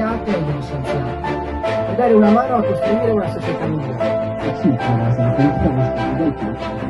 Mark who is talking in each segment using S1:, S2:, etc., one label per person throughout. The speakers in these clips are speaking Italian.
S1: discriminate e degli scienziati e dare una mano a costruire una società migliore.
S2: Sì, la politica del tutto.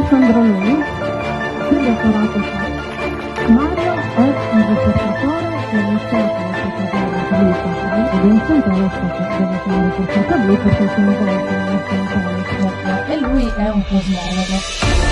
S3: Alessandro Neri, il dottorato fa. Mario è un ricercatore che ha iniziato la sua carriera lui ed è un centro deve fare ricercatore lui perché si involge in un centro e lui è un cosmologo.